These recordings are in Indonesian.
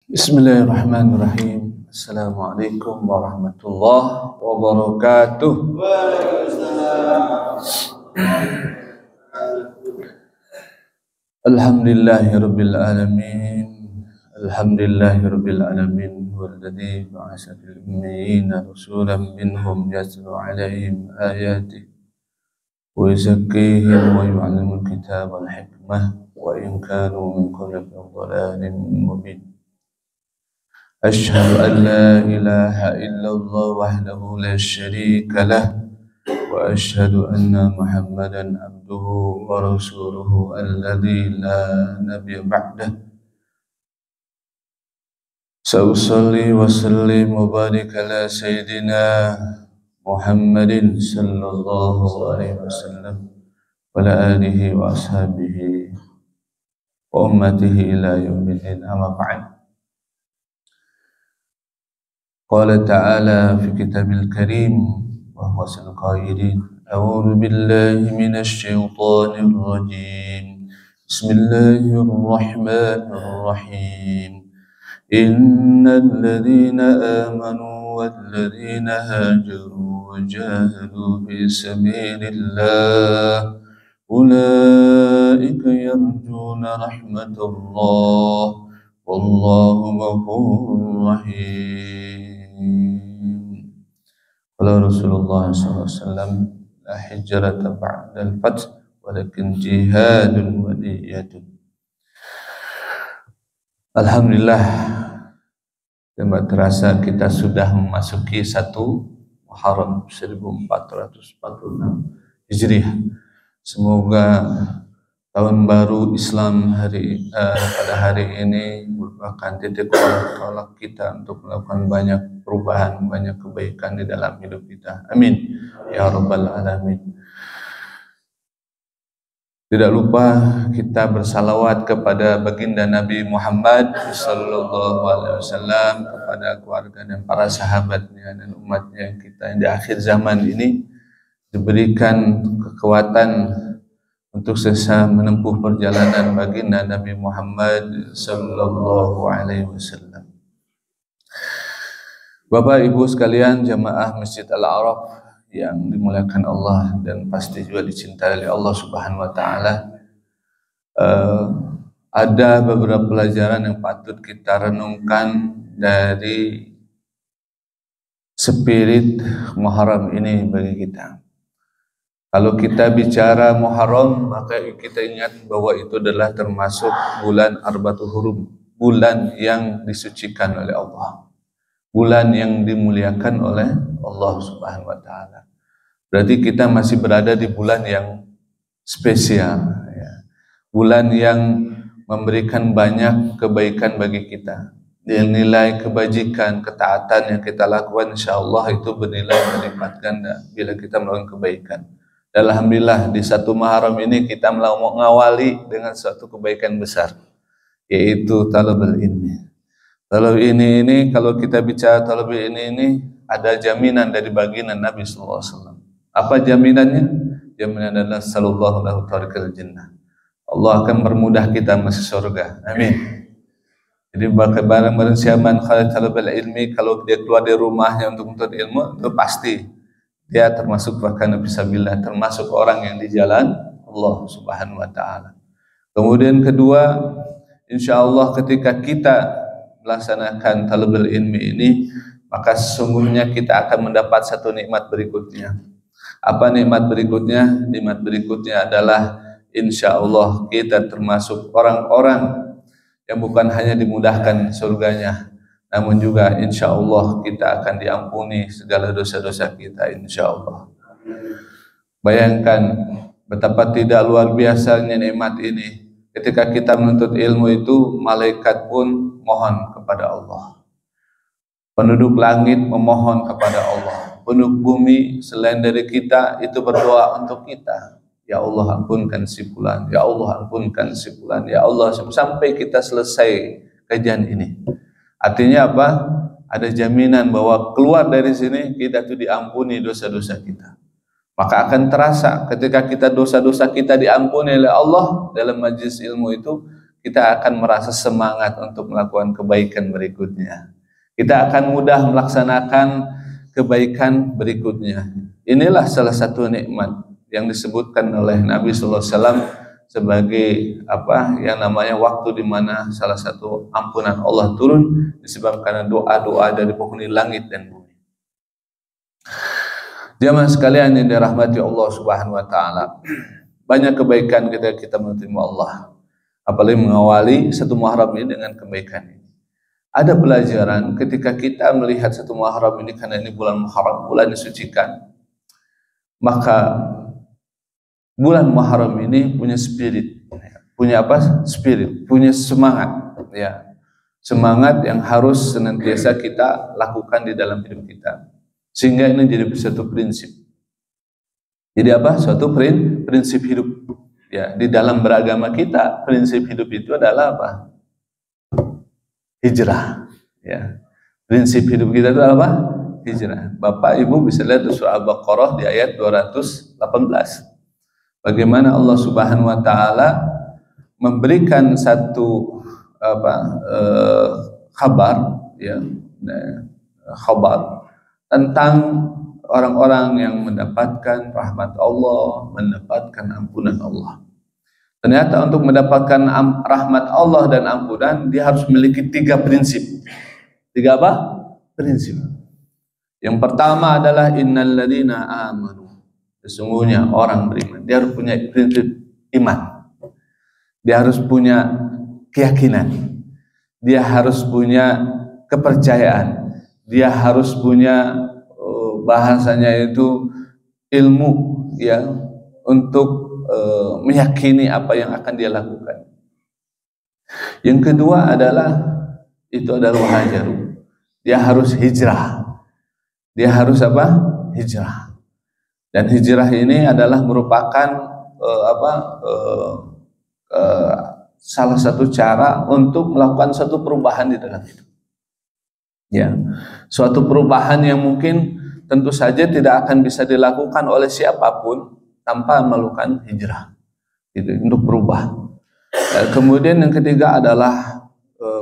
Bismillahirrahmanirrahim. Assalamualaikum warahmatullahi wabarakatuh. Alhamdulillahirabbil alamin. Alhamdulillahirabbil alamin. Walladzi ba'atsa fil ummiyina rasulan minhum yatlu 'alaihim ayatihi wa yuzakkihim wa yu'allimuhumul kitaba wal hikmah wa in kanu min qabli fi dhalalin mubin. أشهد أن لا إله إلا الله وحده لا شريك له وأشهد أن محمدا عبده ورسوله الذي لا نبي بعده سأصلي وسلم وبارك على سيدنا محمد صلى الله عليه وسلم وعلى آله وأصحابه وأمته إلى يوم الدين أما بعد. قال تعالى في كتاب الكريم وهو القائلين أعوذ بالله من الشيطان الرجيم بسم الله الرحمن الرحيم إن الذين آمنوا والذين هاجروا وجاهدوا في سبيل الله أولئك يرجون رحمة الله والله غفور رحيم. Qala Rasulullah SAW la hijrata ba'dal fath walakin jihadun wa niyatun. Alhamdulillah, tidak terasa kita sudah memasuki 1 Muharram 1446 Hijriah. Semoga tahun baru Islam pada hari ini merupakan titik tolak kita untuk melakukan banyak perubahan, banyak kebaikan di dalam hidup kita. Amin ya rabbal alamin. Tidak lupa kita bersalawat kepada baginda Nabi Muhammad sallallahu alaihi wasallam, kepada keluarga dan para sahabatnya dan umatnya kita yang di akhir zaman ini diberikan kekuatan untuk sesa menempuh perjalanan baginda Nabi Muhammad sallallahu alaihi wasallam. Bapak Ibu sekalian jamaah Masjid Al-Araf yang dimuliakan Allah dan pasti juga dicintai oleh Allah Subhanahu wa taala. Ada beberapa pelajaran yang patut kita renungkan dari spirit Muharram ini bagi kita. Kalau kita bicara Muharram, maka kita ingat bahwa itu adalah termasuk bulan Arba'atul Hurum, bulan yang disucikan oleh Allah, bulan yang dimuliakan oleh Allah Subhanahu wa taala. Berarti kita masih berada di bulan yang spesial, ya. Bulan yang memberikan banyak kebaikan bagi kita. Nilai kebajikan, ketaatan yang kita lakukan insyaallah itu bernilai berlipat ganda bila kita melakukan kebaikan. Alhamdulillah di 1 Muharram ini kita mengawali dengan suatu kebaikan besar, yaitu talabul ilmi. Talabul ini kalau kita bicara talabul ini ada jaminan dari baginda Nabi sallallahu alaihi wasallam. Apa jaminannya? Jaminan adalah sallallahu lahu tariqal jannah. Allah akan mempermudah kita masuk surga. Amin. Jadi barang siapa khalid talabul ilmi, kalau dia keluar dari rumahnya untuk menuntut ilmu, itu pasti dia termasuk bahkan fisabilillah, termasuk orang yang di jalan Allah Subhanahu wa taala. Kemudian kedua, insyaallah ketika kita melaksanakan talabul ilmi ini, maka sesungguhnya kita akan mendapat satu nikmat berikutnya. Apa nikmat berikutnya? Nikmat berikutnya adalah insyaallah kita termasuk orang-orang yang bukan hanya dimudahkan surganya, namun juga insyaallah kita akan diampuni segala dosa-dosa kita insyaallah. Bayangkan betapa tidak luar biasanya nikmat ini. Ketika kita menuntut ilmu itu, malaikat pun mohon kepada Allah. Penduduk langit memohon kepada Allah. Penduduk bumi selain dari kita itu berdoa untuk kita. Ya Allah ampunkan si fulan, ya Allah ampunkan si fulan, ya Allah, sampai kita selesai kajian ini. Artinya apa? Ada jaminan bahwa keluar dari sini kita itu diampuni dosa-dosa kita. Maka akan terasa ketika kita dosa-dosa kita diampuni oleh Allah dalam majlis ilmu itu, kita akan merasa semangat untuk melakukan kebaikan berikutnya. Kita akan mudah melaksanakan kebaikan berikutnya. Inilah salah satu nikmat yang disebutkan oleh Nabi sallallahu alaihi wasallam sebagai apa yang namanya waktu di mana salah satu ampunan Allah turun disebabkan doa-doa dari penghuni langit dan bumi. Jamaah sekalian yang dirahmati Allah Subhanahu wa taala. Banyak kebaikan kita menerima Allah. Apalagi mengawali satu Muharram ini dengan kebaikan ini. Ada pelajaran ketika kita melihat satu Muharram ini, karena ini bulan Muharram, bulan disucikan. Maka bulan Muharram ini punya spirit, punya apa? Spirit, punya semangat, ya, semangat yang harus senantiasa kita lakukan di dalam hidup kita, sehingga ini jadi satu prinsip. Jadi apa? Suatu prinsip hidup, ya. Di dalam beragama kita, prinsip hidup itu adalah apa? Hijrah, ya. Prinsip hidup kita itu adalah apa? Hijrah. Bapak Ibu bisa lihat di surah Al-Baqarah di ayat 218. Bagaimana Allah Subhanahu wa taala memberikan satu kabar, ya, kabar tentang orang-orang yang mendapatkan rahmat Allah, mendapatkan ampunan Allah. Ternyata untuk mendapatkan rahmat Allah dan ampunan, dia harus memiliki 3 prinsip. 3 apa? Prinsip. Yang pertama adalah innal ladzina amanu. Sesungguhnya orang beriman, dia harus punya prinsip iman. Dia harus punya keyakinan. Dia harus punya kepercayaan. Dia harus punya bahasanya itu ilmu, ya, untuk meyakini apa yang akan dia lakukan. Yang kedua adalah hajaru. Dia harus hijrah. Dia harus apa? Hijrah. Dan hijrah ini adalah merupakan salah satu cara untuk melakukan suatu perubahan di dalam hidup. Ya, suatu perubahan yang mungkin tentu saja tidak akan bisa dilakukan oleh siapapun tanpa melakukan hijrah, gitu, untuk berubah. Kemudian yang ketiga adalah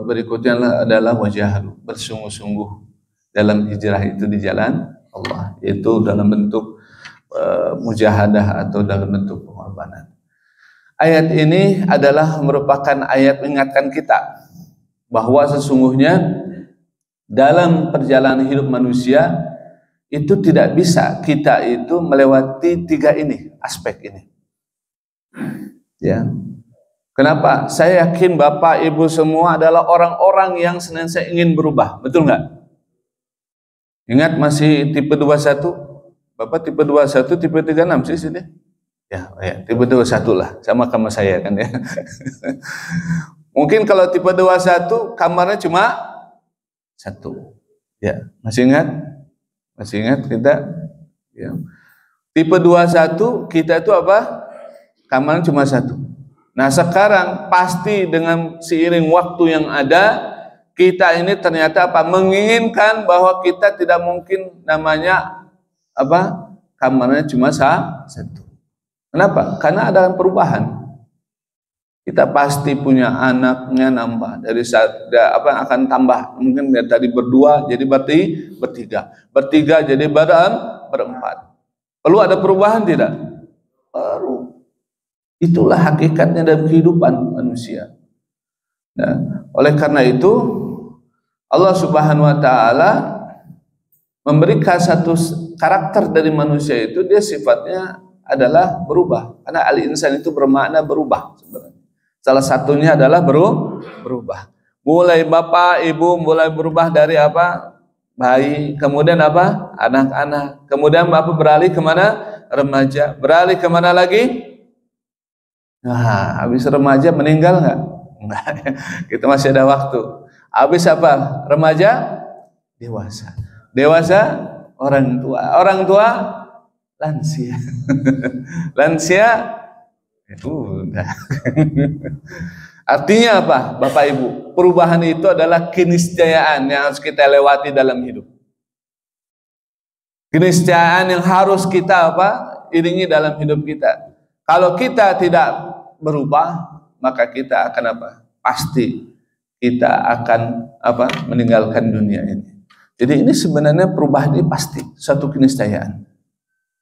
berikutnya adalah wajahadu, bersungguh-sungguh dalam hijrah itu di jalan Allah, yaitu dalam bentuk mujahadah atau dalam bentuk pengorbanan. Ayat ini adalah merupakan ayat mengingatkan kita bahwa sesungguhnya dalam perjalanan hidup manusia itu tidak bisa kita itu melewati 3 ini, aspek ini. Ya. Kenapa? Saya yakin Bapak Ibu semua adalah orang-orang yang senantiasa ingin berubah, betul nggak? Ingat masih tipe 21? Bapak tipe 21, tipe 36 sih sini. Ya, tipe 21 lah, sama saya kan ya. Mungkin kalau tipe 21 kamarnya cuma 1. Ya, masih ingat? Masih ingat kita? Ya. Tipe 21 kita itu apa? Kamarnya cuma 1. Nah, sekarang pasti dengan seiring waktu yang ada, kita ini ternyata apa? Menginginkan bahwa kita tidak mungkin namanya apa? Kamarnya cuma 1. Kenapa? Karena ada perubahan. Kita pasti punya anaknya nambah, dari akan tambah. Mungkin dari tadi berdua jadi bertiga. Bertiga jadi berempat. Perlu ada perubahan tidak? Perlu. Itulah hakikatnya dalam kehidupan manusia. Nah, oleh karena itu Allah Subhanahu wa taala memberikan satu karakter dari manusia itu, dia sifatnya adalah berubah. Karena al-insan itu bermakna berubah sebenarnya. Salah satunya adalah berubah. Mulai Bapak Ibu mulai berubah dari apa? Bayi, kemudian apa? Anak-anak. Kemudian Bapak beralih kemana? Remaja. Beralih kemana lagi? Nah, habis remaja meninggal nggak? Enggak. Kita masih ada waktu. Habis apa? Remaja, dewasa. Dewasa, orang tua. Orang tua, lansia. Lansia, udah. Artinya apa, Bapak Ibu? Perubahan itu adalah keniscayaan yang harus kita lewati dalam hidup. Keniscayaan yang harus kita apa? Iringi dalam hidup kita. Kalau kita tidak berubah, maka kita akan apa? pasti kita akan meninggalkan dunia ini. Jadi ini sebenarnya perubahan ini pasti, suatu keniscayaan.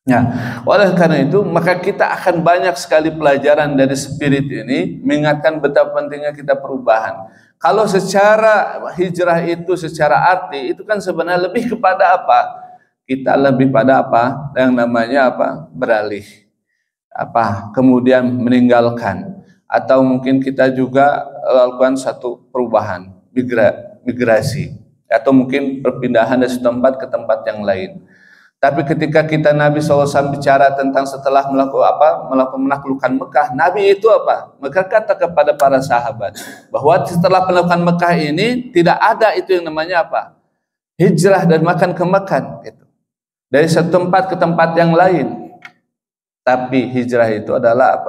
Nah, oleh karena itu maka kita akan banyak sekali pelajaran dari spirit ini mengingatkan betapa pentingnya kita perubahan. Kalau secara hijrah itu secara arti itu kan sebenarnya lebih kepada apa? Kita lebih pada apa? Yang namanya beralih. Kemudian meninggalkan, atau mungkin kita juga lakukan satu perubahan, migrasi, atau mungkin perpindahan dari satu tempat ke tempat yang lain. Tapi ketika kita Nabi SAW bicara tentang setelah menaklukkan Mekah, Nabi itu berkata kepada para sahabat bahwa setelah menaklukkan Mekah ini tidak ada itu yang namanya hijrah dan makan ke makan itu dari satu tempat ke tempat yang lain. Tapi hijrah itu adalah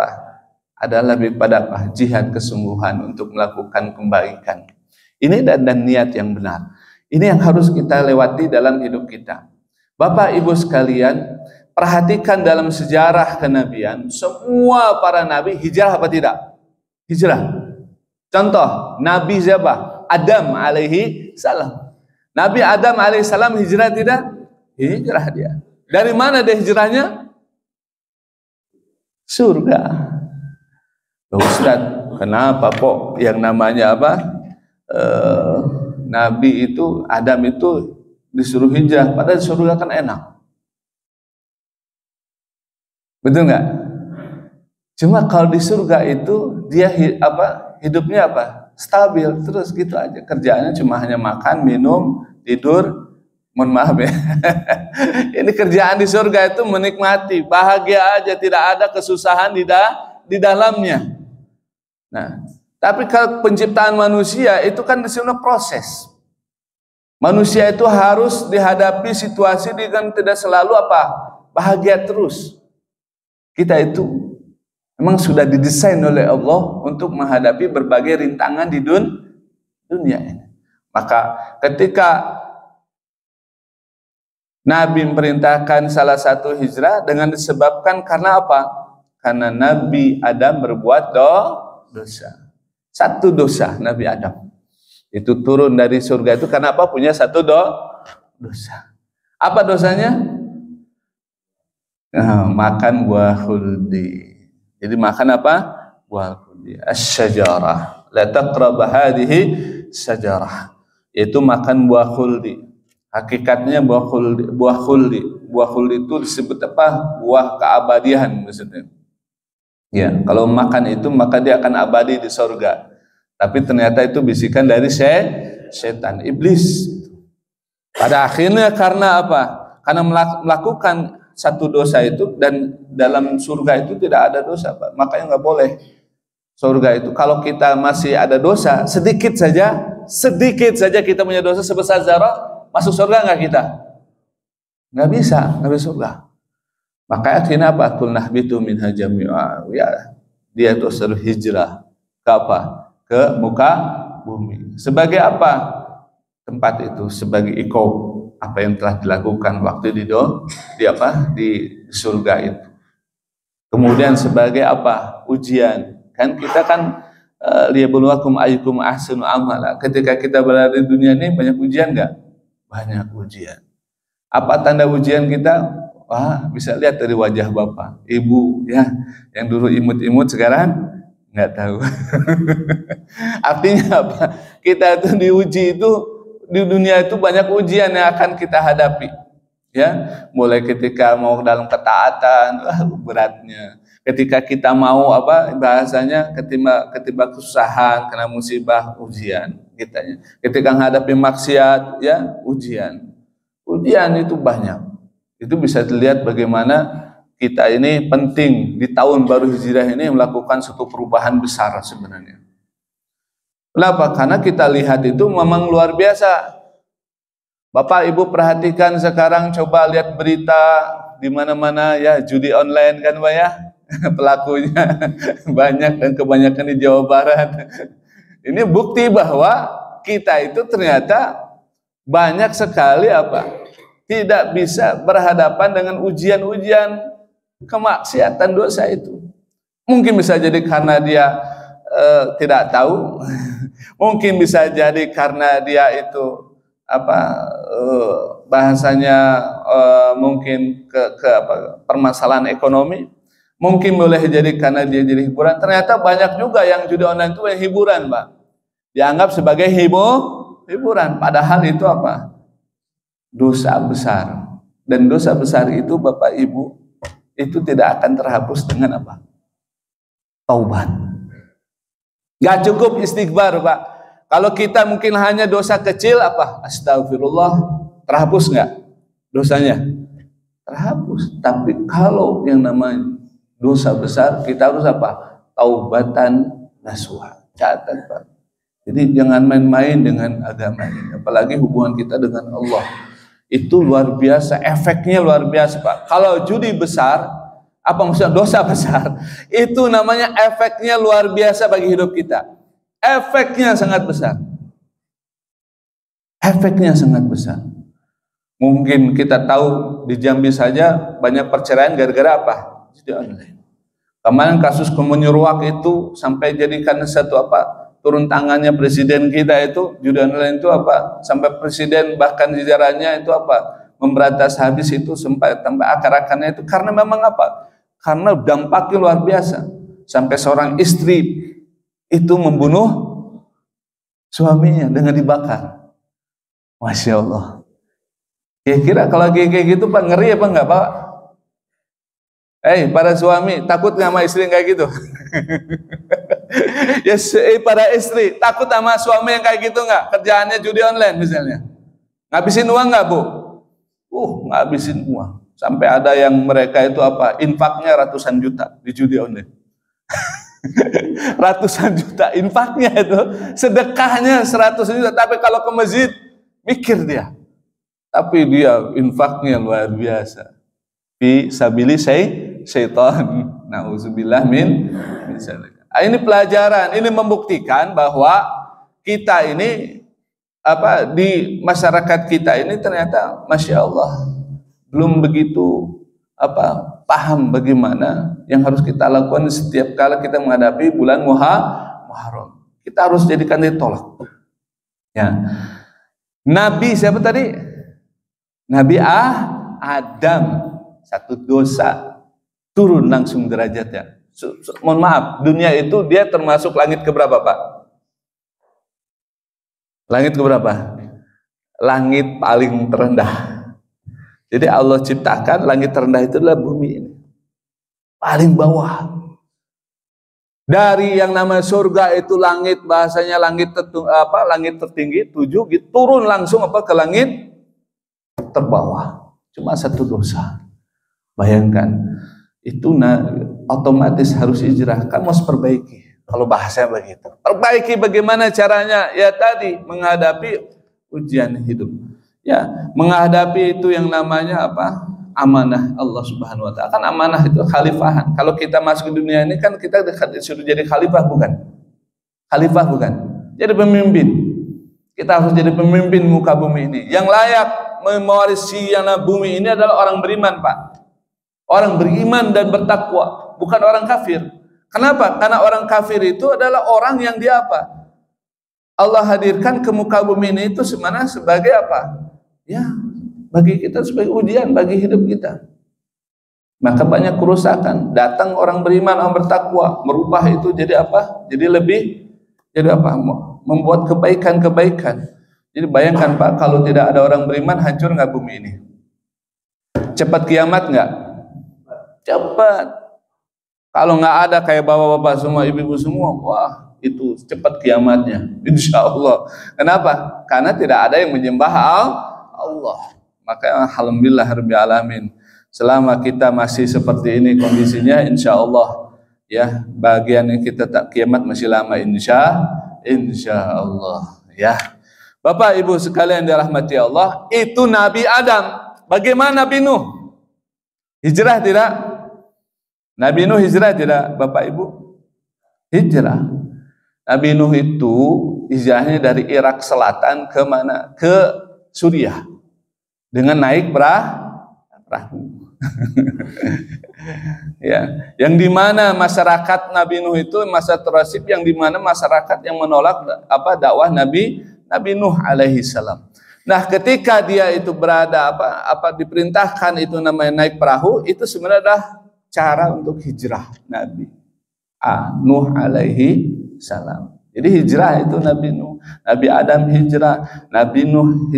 adalah lebih pada jihad kesungguhan untuk melakukan kebaikan. Ini dan niat yang benar. Ini yang harus kita lewati dalam hidup kita. Bapak Ibu sekalian, perhatikan dalam sejarah kenabian, semua para nabi hijrah apa tidak? Hijrah. Contoh, Nabi siapa? Adam alaihi salam. Nabi Adam alaihi salam hijrah tidak? Hijrah dia. Dari mana dia hijrahnya? Surga. Ustaz, kenapa kok yang namanya Nabi itu, Adam itu disuruh hijrah, padahal di surga kan enak. Betul nggak? Cuma kalau di surga itu dia hidupnya stabil terus gitu aja. Kerjaannya cuma hanya makan, minum, tidur. Mohon maaf ya. Ini kerjaan di surga itu menikmati, bahagia aja, tidak ada kesusahan di dalamnya. Nah, tapi kalau penciptaan manusia itu kan di sini proses. Manusia itu harus dihadapi situasi dengan tidak selalu bahagia terus. Kita itu memang sudah didesain oleh Allah untuk menghadapi berbagai rintangan di dunia ini. Maka ketika Nabi memerintahkan salah satu hijrah dengan disebabkan karena apa? Karena Nabi Adam berbuat dosa. Satu dosa Nabi Adam. Itu turun dari surga itu karena apa? Punya satu dosa. Apa dosanya? Makan buah khuldi. Jadi makan apa? Buah khuldi. Asy-syajarah. La taqrab hadhihi syajarah. Itu makan buah khuldi. Hakikatnya buah khuldi. Buah khuldi itu disebut buah keabadian maksudnya. Ya, kalau makan itu maka dia akan abadi di surga. Tapi ternyata itu bisikan dari setan, iblis. Pada akhirnya karena karena melakukan satu dosa itu, dan dalam surga itu tidak ada dosa, makanya nggak boleh surga itu. Kalau kita masih ada dosa sedikit saja kita punya dosa sebesar zarah, masuk surga nggak kita? Nggak bisa surga. Maka akhirnya kulnah bitu minha jami'a, ya dia terus hijrah ke ke muka bumi. Sebagai apa tempat itu? Sebagai ikob apa yang telah dilakukan waktu di surga itu. Kemudian sebagai ujian. Kan kita liyabluwakum ayyukum ahsanu amala. Ketika kita berada di dunia ini banyak ujian enggak? Banyak ujian. Apa tanda ujian kita? Bisa lihat dari wajah bapak, ibu ya, yang dulu imut-imut sekarang nggak tahu. Artinya kita itu diuji itu di dunia itu banyak ujian yang akan kita hadapi. Ya, mulai ketika mau dalam ketaatan, beratnya. Ketika kita mau bahasanya ketika kesusahan, kena musibah, ujian kitanya. Ketika menghadapi maksiat, ya ujian. Ujian itu banyak. Itu bisa dilihat bagaimana kita ini penting di tahun baru hijrah ini melakukan suatu perubahan besar sebenarnya. Kenapa? Karena kita lihat itu memang luar biasa. Bapak Ibu perhatikan sekarang, coba lihat berita di mana-mana ya, judi online kan Pak ya. Pelakunya banyak dan kebanyakan di Jawa Barat. Ini bukti bahwa kita itu ternyata banyak sekali tidak bisa berhadapan dengan ujian-ujian kemaksiatan dosa itu. Mungkin bisa jadi karena dia tidak tahu. Mungkin bisa jadi karena dia itu bahasanya mungkin ke permasalahan ekonomi. Mungkin boleh jadi karena dia jadi hiburan. Ternyata banyak juga yang judi online itu hiburan, Pak. Dianggap sebagai hiburan. Padahal itu dosa besar. Dan dosa besar itu Bapak Ibu itu tidak akan terhapus dengan taubat. Gak cukup istighfar, Pak. Kalau kita mungkin hanya dosa kecil astagfirullah, terhapus nggak dosanya? Terhapus. Tapi kalau yang namanya dosa besar, kita harus taubatan nasuha. Catat, Pak. Jadi jangan main-main dengan agama ini, apalagi hubungan kita dengan Allah. Itu luar biasa, efeknya luar biasa, Pak. Kalau judi besar, maksudnya dosa besar, itu namanya efeknya luar biasa bagi hidup kita. Efeknya sangat besar. Efeknya sangat besar. Mungkin kita tahu di Jambi saja banyak perceraian gara-gara judi online. Kemarin kasus Kemenyuruak itu sampai jadikan satu turun tangannya presiden kita itu judi online itu sampai presiden bahkan jajarannya itu memberantas habis itu sampai tambah akar-akarnya itu karena memang karena dampaknya luar biasa. Sampai seorang istri itu membunuh suaminya dengan dibakar. Masya Allah. Kira-kira kalau kayak gitu Pak, ngeri apa enggak Pak? Para suami takut nggak sama istri yang kayak gitu? Para istri takut sama suami yang kayak gitu nggak? Kerjaannya judi online misalnya, ngabisin uang nggak Bu? Ngabisin uang. Sampai ada yang mereka itu infaknya ratusan juta di judi online. Ratusan juta infaknya itu, sedekahnya 100 juta. Tapi kalau ke masjid mikir dia, tapi dia infaknya luar biasa. Fi sabili syaitan. Nauzubillah min dzalik. Ini pelajaran, ini membuktikan bahwa kita ini di masyarakat kita ini ternyata Masya Allah belum begitu paham bagaimana yang harus kita lakukan setiap kali kita menghadapi bulan Muharram. Kita harus jadikan ditolak. Ya. Nabi siapa tadi? Nabi Adam, satu dosa turun langsung derajatnya. Mohon maaf, dunia itu dia termasuk langit keberapa Pak? Langit keberapa? Langit paling terendah. Jadi Allah ciptakan langit terendah itu adalah bumi ini, paling bawah. Dari yang namanya surga itu langit, bahasanya langit langit tertinggi 7 gitu, turun langsung ke langit terbawah. Cuma satu dosa. Bayangkan itu otomatis harus hijrah. Kamu harus perbaiki. Kalau bahasanya begitu, perbaiki bagaimana caranya? Ya tadi menghadapi ujian hidup. Ya, menghadapi itu yang namanya amanah Allah Subhanahu wa taala. Kan amanah itu khalifahan. Kalau kita masuk ke dunia ini kan kita disuruh jadi khalifah bukan? Khalifah bukan? Jadi pemimpin. Kita harus jadi pemimpin muka bumi ini. Yang layak mewarisi bumi ini adalah orang beriman, Pak. Orang beriman dan bertakwa, bukan orang kafir. Kenapa? Karena orang kafir itu adalah orang yang dia Allah hadirkan ke muka bumi ini itu sebagai ya, bagi kita sebagai ujian bagi hidup kita. Maka banyak kerusakan. Datang orang beriman, orang bertakwa, merubah itu jadi jadi lebih, membuat kebaikan-kebaikan. Jadi bayangkan Pak, kalau tidak ada orang beriman, hancur nggak bumi ini? Cepat kiamat nggak? Cepat. Kalau nggak ada kayak bapak-bapak semua, ibu-ibu semua, wah itu cepat kiamatnya, insya Allah. Kenapa? Karena tidak ada yang menyembah Allah. Maka alhamdulillah rabbil alamin. Selama kita masih seperti ini kondisinya, insya Allah ya, bagian yang kita tak kiamat masih lama, insya Allah ya. Bapak Ibu sekalian dirahmati Allah, itu Nabi Adam. Bagaimana Nabi Nuh? Hijrah tidak? Nabi Nuh hijrah tidak Bapak Ibu? Hijrah. Nabi Nuh itu hijrahnya dari Irak Selatan ke mana? Ke Suriah. Dengan naik perahu. Ya, yang dimana masyarakat Nabi Nuh itu masa terasib, yang dimana masyarakat yang menolak dakwah Nabi Nuh alaihi salam. Nah, ketika dia itu berada diperintahkan itu namanya naik perahu, itu sebenarnya adalah cara untuk hijrah Nabi Nuh alaihi salam. Jadi hijrah itu Nabi Nuh, Nabi Adam hijrah, Nabi Nuh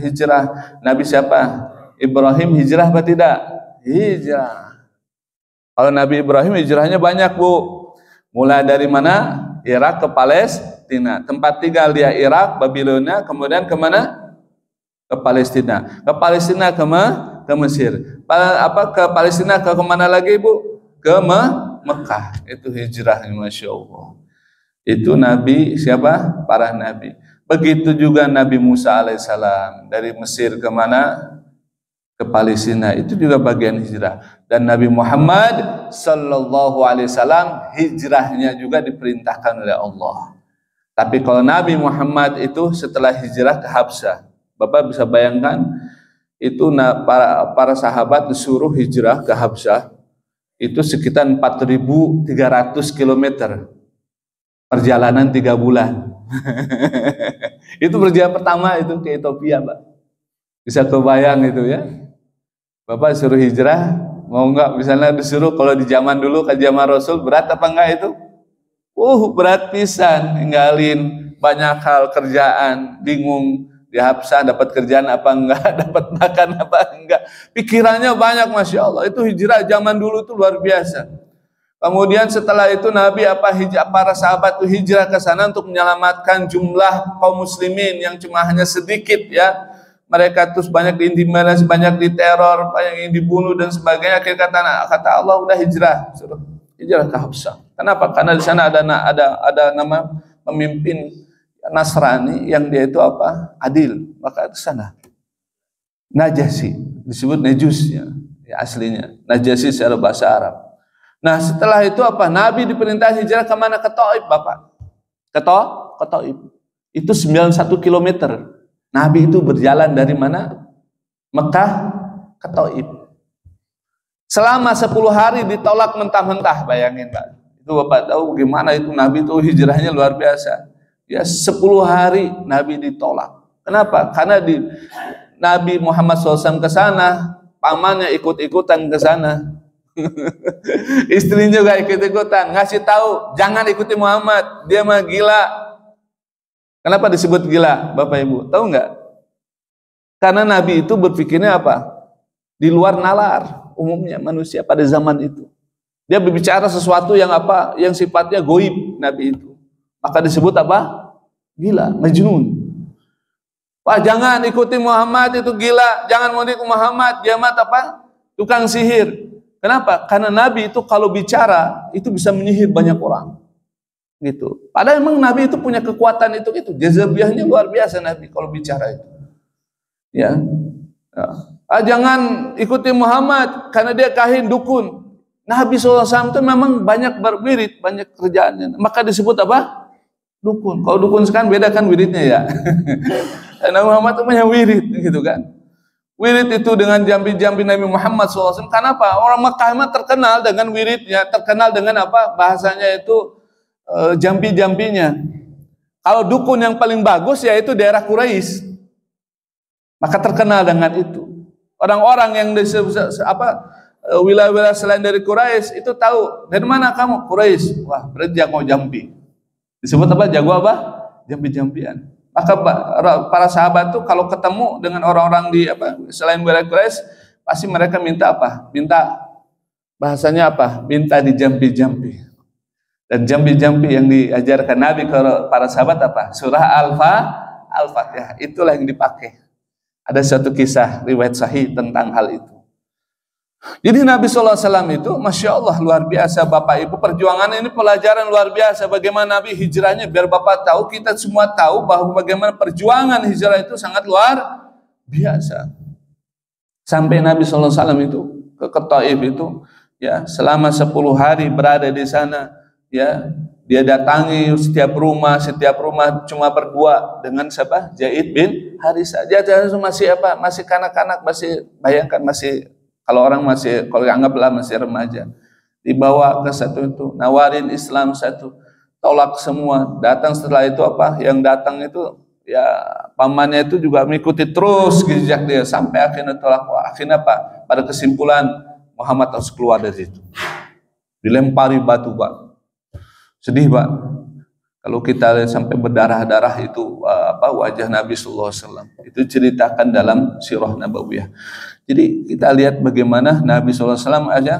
hijrah, Nabi siapa? Ibrahim hijrah apa tidak? Hijrah. Kalau Nabi Ibrahim hijrahnya banyak, Bu. Mulai dari mana? Irak ke Palestina. Tempat tinggal dia Irak, Babilonia, kemudian ke mana? Ke Palestina. Ke Palestina ke Mesir. Ke Palestina ke kemana lagi, Bu? Ke Mekah. Itu hijrahnya, Masya Allah. Itu Nabi siapa? Para Nabi. Begitu juga Nabi Musa alaihissalam dari Mesir ke mana? Ke Palestina. Itu juga bagian hijrah. Dan Nabi Muhammad sallallahu alaihi wasallam hijrahnya juga diperintahkan oleh Allah. Tapi kalau Nabi Muhammad itu setelah hijrah ke Habsyah, Bapak bisa bayangkan itu para sahabat disuruh hijrah ke Habsyah itu sekitar 4.300 km. Perjalanan 3 bulan. Itu perjalanan pertama itu ke Ethiopia, Pak. Bisa kebayang itu ya. Bapak suruh hijrah, mau enggak? Misalnya disuruh, kalau di zaman dulu ke zaman Rasul, berat apa enggak itu? Berat pisan, ninggalin banyak hal kerjaan, bingung di Habsyah dapat kerjaan apa enggak, dapat makan apa enggak. Pikirannya banyak, Masya Allah. Itu hijrah zaman dulu itu luar biasa. Kemudian setelah itu Nabi para sahabat itu hijrah ke sana untuk menyelamatkan jumlah kaum muslimin yang cuma hanya sedikit ya. Mereka terus banyak diintimidasi, banyak diteror, banyak yang dibunuh dan sebagainya. Akhirnya kata Allah udah hijrah, suruh hijrah ke Habsyah. Kenapa? Karena di sana ada nama pemimpin Nasrani yang dia itu adil. Maka di sana Najasyi, disebut Najus ya aslinya. Najasyi secara bahasa Arab. Nah setelah itu Nabi diperintah hijrah kemana? Ke Taif, Bapak. Ke Taif. Itu 91 km. Nabi itu berjalan dari mana? Mekah ke Taif. Selama 10 hari ditolak mentah-mentah, bayangin Pak. Itu Bapak tahu gimana itu Nabi itu hijrahnya luar biasa. Ya 10 hari Nabi ditolak. Kenapa? Karena Nabi Muhammad SAW ke sana, pamannya ikut-ikutan ke sana. Istrinya juga ikut-ikutan, ngasih tahu jangan ikuti Muhammad, dia mah gila. Kenapa disebut gila, Bapak Ibu? Tahu nggak? Karena Nabi itu berpikirnya di luar nalar umumnya manusia pada zaman itu. Dia berbicara sesuatu yang yang sifatnya goib Nabi itu. Maka disebut gila, majnun. Wah, jangan ikuti Muhammad, itu gila. Jangan mau ikut Muhammad, dia mah tukang sihir. Kenapa? Karena Nabi itu kalau bicara itu bisa menyihir banyak orang, gitu. Padahal memang Nabi itu punya kekuatan itu. Jazabiyahnya luar biasa Nabi kalau bicara itu. Ya. Jangan ikuti Muhammad karena dia kahin dukun. Nabi SAW itu memang banyak berwirid, banyak kerjaannya. Maka disebut dukun. Kalau dukun sekarang beda kan wiridnya ya. Nabi Muhammad itu punya wirid, gitu kan. Wirid itu dengan jambi-jambi Nabi Muhammad SAW. Kenapa? Orang Mekah terkenal dengan wiridnya, terkenal dengan bahasanya itu jambi-jambinya. Kalau dukun yang paling bagus yaitu daerah Quraisy, maka terkenal dengan itu. Orang-orang yang wilayah-wilayah selain dari Quraisy itu tahu dari mana kamu? Quraisy. Wah, berarti jago jambi. Disebut jago jambi-jambian. Maka para sahabat tuh kalau ketemu dengan orang-orang di selain wilayah Quraisy, pasti mereka minta Minta bahasanya minta dijampi-jampi. Dan jambi-jampi yang diajarkan Nabi ke para sahabat surah Al-Fatihah. Itulah yang dipakai. Ada satu kisah riwayat sahih tentang hal itu. Jadi Nabi SAW itu Masya Allah luar biasa Bapak Ibu. Perjuangan ini pelajaran luar biasa. Bagaimana Nabi hijrahnya, biar Bapak tahu, kita semua tahu bahwa bagaimana perjuangan hijrah itu sangat luar biasa. Sampai Nabi SAW itu ke Taif itu ya selama 10 hari berada di sana ya. Dia datangi setiap rumah cuma berdua dengan siapa? Zaid bin Harisah. Dia masih masih kanak-kanak, masih bayangkan masih Kalau orang masih, kalau anggaplah masih remaja, dibawa ke satu itu, nawarin Islam satu, tolak semua. Datang setelah itu apa? Yang datang itu ya pamannya itu juga mengikuti terus jejak dia sampai akhirnya tolak. Akhirnya apa? Pada kesimpulan Muhammad harus keluar dari situ. Dilempari batu, Pak. Sedih, Pak. Kalau kita lihat sampai berdarah-darah itu wajah Nabi sallallahu alaihi wasallam. Itu ceritakan dalam sirah nabawiyah. Jadi kita lihat bagaimana Nabi sallallahu alaihi wasallam aja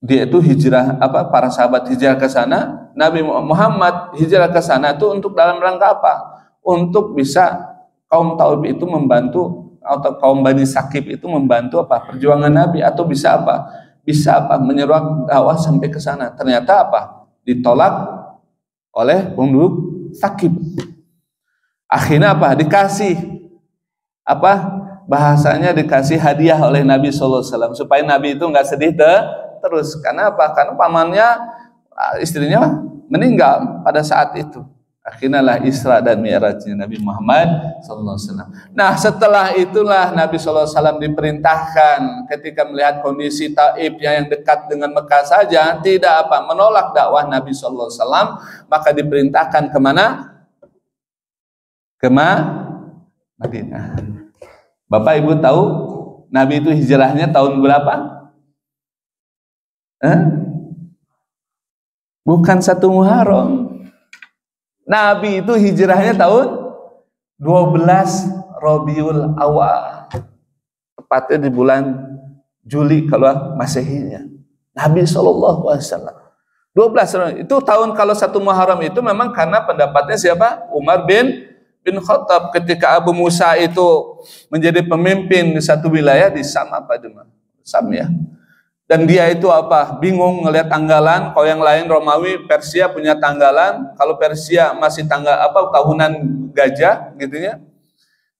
dia itu hijrah, para sahabat hijrah ke sana, Nabi Muhammad hijrah ke sana itu untuk dalam rangka apa? Untuk bisa kaum Taib itu membantu, atau kaum Bani Sakif itu membantu apa? Perjuangan Nabi, atau bisa apa? Bisa apa? Menyeruak dakwah sampai ke sana. Ternyata apa? Ditolak oleh penduduk Sakif. Akhirnya apa? Dikasih apa? Bahasanya dikasih hadiah oleh Nabi sallallahu alaihi wasallam supaya Nabi itu enggak sedih terus. Karena apa? Karena pamannya, istrinya meninggal pada saat itu. Akhirnya lah Isra dan Mi'rajnya Nabi Muhammad sallallahu alaihi wasallam. Nah, setelah itulah Nabi sallallahu alaihi wasallam diperintahkan ketika melihat kondisi Taif yang dekat dengan Mekah saja tidak apa? Menolak dakwah Nabi sallallahu alaihi wasallam, maka diperintahkan kemana? Madinah. Bapak Ibu tahu Nabi itu hijrahnya tahun berapa? Bukan 1 Muharram. Nabi itu hijrahnya tahun 12 Rabiul Awal. Tepatnya di bulan Juli kalau Masehinya. Nabi SAW 12 itu tahun. Kalau 1 Muharram itu memang karena pendapatnya siapa? Umar bin Khattab ketika Abu Musa itu menjadi pemimpin di satu wilayah di Sam Sam ya. Dan dia itu apa? Bingung ngelihat tanggalan. Kalau yang lain Romawi, Persia punya tanggalan. Kalau Persia masih tahunan gajah gitu ya.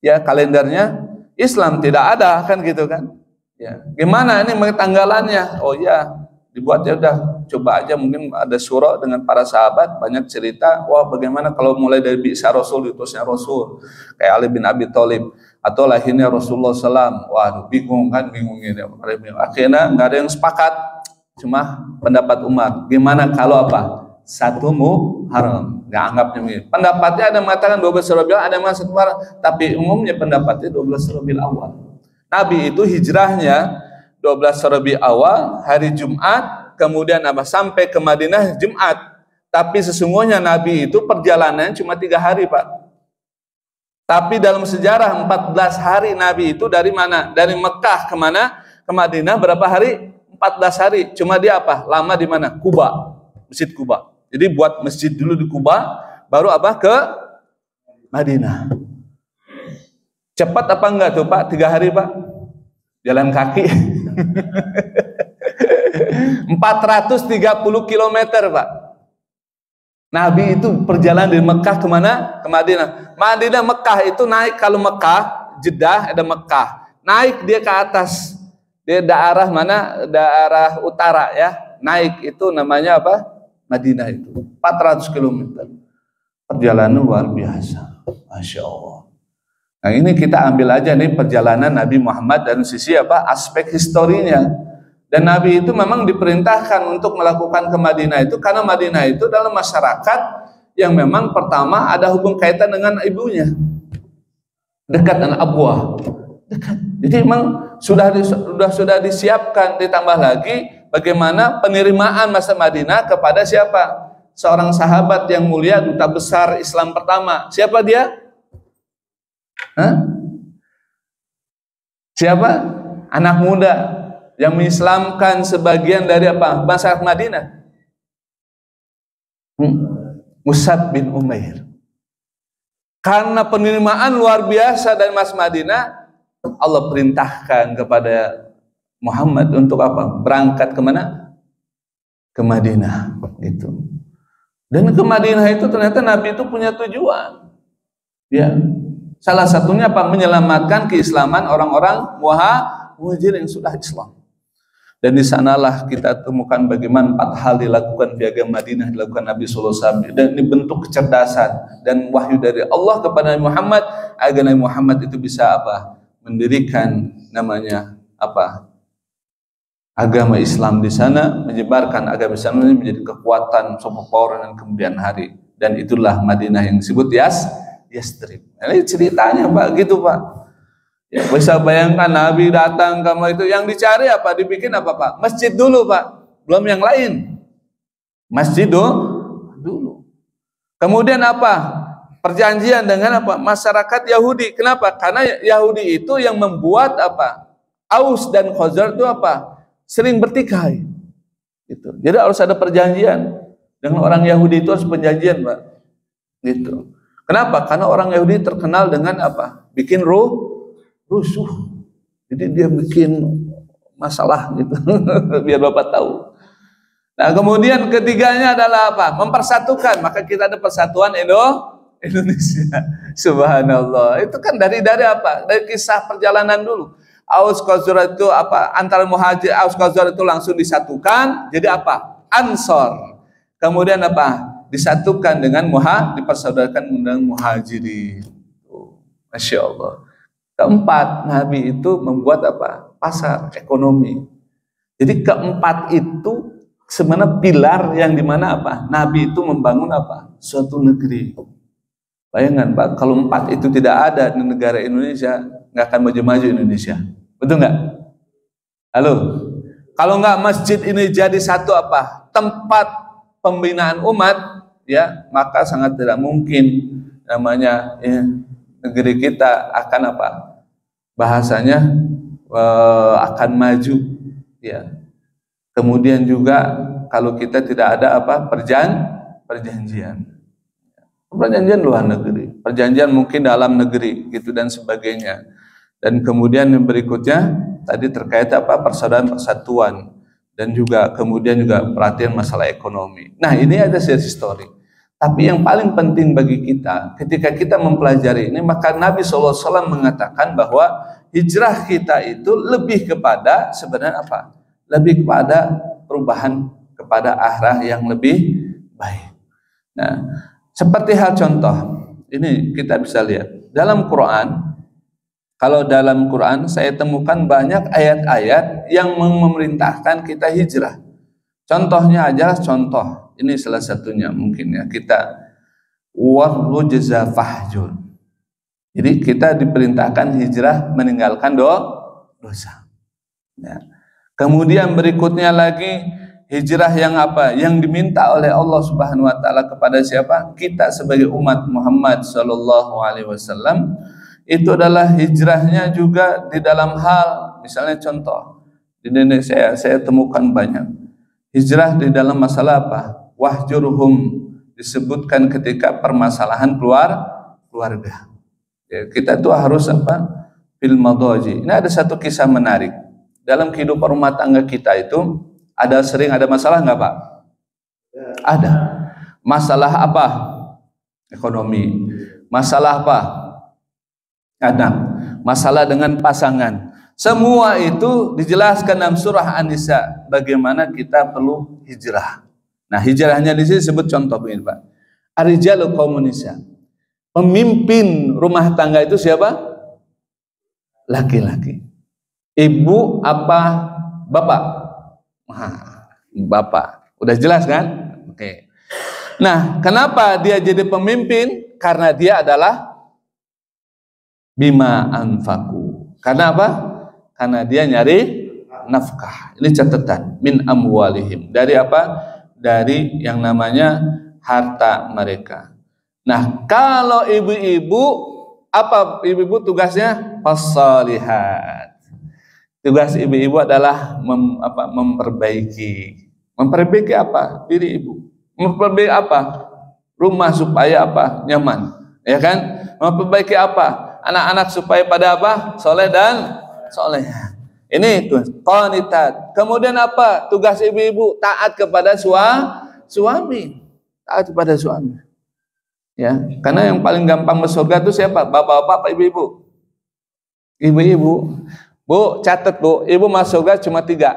Ya kalendernya. Islam tidak ada kan gitu kan. Ya. Gimana ini tanggalannya? Oh ya, dibuat ya udah coba aja, mungkin ada surah dengan para sahabat banyak cerita. Wah, bagaimana kalau mulai dari Bi'sa Rasul, diutusnya Rasul kayak Ali bin Abi Thalib, atau lahirnya Rasulullah SAW. Waduh, bingung ini. Akhirnya nggak ada yang sepakat, cuma pendapat Umar. Gimana kalau 1 Muharram? Nggak anggapnya begini. Pendapatnya ada yang mengatakan 12 Rabiul, ada yang mengatakan 1 Muharram, tapi umumnya pendapatnya 12 Rabiul Awal. Nabi itu hijrahnya 12 Rabiul Awal, hari Jumat, kemudian sampai ke Madinah Jumat. Tapi sesungguhnya Nabi itu perjalanannya cuma 3 hari, Pak. Tapi dalam sejarah 14 hari Nabi itu dari mana? Dari Mekah ke mana? Ke Madinah berapa hari? 14 hari. Cuma dia lama di mana? Kuba, Masjid Kuba. Jadi buat masjid dulu di Kuba, baru ke Madinah. Cepat apa enggak tuh, Pak? 3 hari, Pak? Jalan kaki. 430 km, Pak. Nabi itu perjalanan dari Mekah ke mana? Ke Madinah. Madinah, Mekah itu naik, kalau Mekah, Jeddah ada Mekah. Naik dia ke atas. Dia daerah mana? Daerah utara ya. Naik itu namanya Madinah itu. 400 km. Perjalanan luar biasa. Masya Allah. Nah, ini kita ambil aja nih perjalanan Nabi Muhammad dan sisi aspek historinya. Dan Nabi itu memang diperintahkan untuk melakukan ke Madinah itu karena Madinah itu dalam masyarakat yang memang pertama ada hubung kaitan dengan ibunya. Dekat dengan Abwah. Dekat. Jadi memang sudah disiapkan, ditambah lagi bagaimana penerimaan masa Madinah kepada siapa? Seorang sahabat yang mulia, duta besar Islam pertama. Siapa dia? Siapa? Anak muda yang mengislamkan sebagian dari masyarakat Madinah. Mus'ab bin Umair. Karena penerimaan luar biasa dari Mas Madinah, Allah perintahkan kepada Muhammad untuk berangkat ke mana? Ke Madinah gitu. Dan ke Madinah itu ternyata Nabi itu punya tujuan. Ya. Salah satunya menyelamatkan keislaman orang-orang muhajir yang sudah Islam. Dan di sanalah kita temukan bagaimana 4 hal dilakukan piagam Madinah, dilakukan Nabi sallallahu alaihi wasallam, dan ini bentuk kecerdasan dan wahyu dari Allah kepada Nabi Muhammad agar Nabi Muhammad itu bisa mendirikan namanya agama Islam di sana, menyebarkan agama Islam ini menjadi kekuatan soft power dan kemudian hari. Dan itulah Madinah yang disebut Yastrib. Ini ceritanya Pak, gitu Pak. Ya, bisa bayangkan Nabi datang kamu itu yang dicari apa? Dibikin apa Pak? Masjid dulu Pak, belum yang lain. Masjid dulu. Kemudian apa? Perjanjian dengan apa? Masyarakat Yahudi. Kenapa? Karena Yahudi itu yang membuat apa? Aus dan Khazraj itu apa? Sering bertikai. Gitu. Jadi harus ada perjanjian. Dengan orang Yahudi itu harus perjanjian, Pak. Gitu. Kenapa? Karena orang Yahudi terkenal dengan apa? Bikin rusuh. Jadi dia bikin masalah gitu. Biar Bapak tahu. Nah, kemudian ketiganya adalah apa? Mempersatukan. Maka kita ada persatuan Indonesia. Subhanallah. Itu kan dari apa? Dari kisah perjalanan dulu. Aus Khazraj itu apa? Antara muhajir Aus Khazraj itu langsung disatukan. Jadi apa? Ansor. Kemudian apa? Disatukan dengan dipersaudarakan dengan muhajirin. Masya Allah. Keempat, Nabi itu membuat apa? Pasar ekonomi. Jadi keempat itu sebenarnya pilar yang dimana apa? Nabi itu membangun apa? Suatu negeri. Bayangkan Pak, kalau empat itu tidak ada di negara Indonesia, nggak akan maju-maju Indonesia. Betul nggak? Halo? Kalau nggak masjid ini jadi satu apa? Tempat pembinaan umat, ya, maka sangat tidak mungkin namanya ya, negeri kita akan apa? Bahasanya akan maju, ya. Kemudian juga kalau kita tidak ada apa? Perjanjian luar negeri, perjanjian mungkin dalam negeri gitu dan sebagainya. Dan kemudian yang berikutnya tadi terkait apa? Persaudaraan, persatuan, dan juga kemudian juga perhatian masalah ekonomi. Nah, ini ada sisi story. Tapi yang paling penting bagi kita ketika kita mempelajari ini, maka Nabi SAW mengatakan bahwa hijrah kita itu lebih kepada sebenarnya apa? Lebih kepada perubahan kepada arah yang lebih baik. Nah, seperti hal contoh, ini kita bisa lihat dalam Quran. Kalau dalam Quran saya temukan banyak ayat-ayat yang memerintahkan kita hijrah. Contohnya aja, contoh ini salah satunya mungkin ya, kita warujza fahjur. Jadi kita diperintahkan hijrah meninggalkan dosa. Ya. Kemudian berikutnya lagi hijrah yang apa? Yang diminta oleh Allah Subhanahu wa taala kepada siapa? Kita sebagai umat Muhammad sallallahu alaihi wasallam. Itu adalah hijrahnya juga di dalam hal, misalnya contoh di Indonesia saya temukan banyak hijrah di dalam masalah apa? Wahjurhum, disebutkan ketika permasalahan keluarga. Ya, kita itu harus apa? Fil madaji. Ini ada satu kisah menarik dalam kehidupan rumah tangga kita itu. Sering ada masalah nggak Pak? Ada. Masalah apa? Ekonomi. Masalah apa? Anak. Masalah dengan pasangan. Semua itu dijelaskan dalam surah An-Nisa. Bagaimana kita perlu hijrah. Nah, hijrahnya di sini disebut contoh begini Pak. Ar-rijalu qaumun nisa. Pemimpin rumah tangga itu siapa? Laki-laki. Ibu apa bapak? Bapak. Udah jelas kan? Oke. Nah, kenapa dia jadi pemimpin? Karena dia adalah bima anfaku. Karena apa? Karena dia nyari nafkah. Ini catatan min amwalihim. Dari apa? Dari yang namanya harta mereka. Nah, kalau ibu-ibu, apa ibu-ibu tugasnya? Fasalihat. Tugas ibu-ibu adalah memperbaiki. Memperbaiki apa? Diri ibu. Memperbaiki apa? Rumah supaya apa? Nyaman. Ya kan? Memperbaiki apa? Anak-anak supaya pada apa? Soleh dan soleh. Ini tuh qanitat. Kemudian apa? Tugas ibu-ibu taat kepada suami. Taat kepada suami. Ya, karena yang paling gampang masuk surga itu siapa? Bapak-bapak, ibu-ibu. Ibu-ibu. Bu, catat Bu, ibu masuk surga cuma 3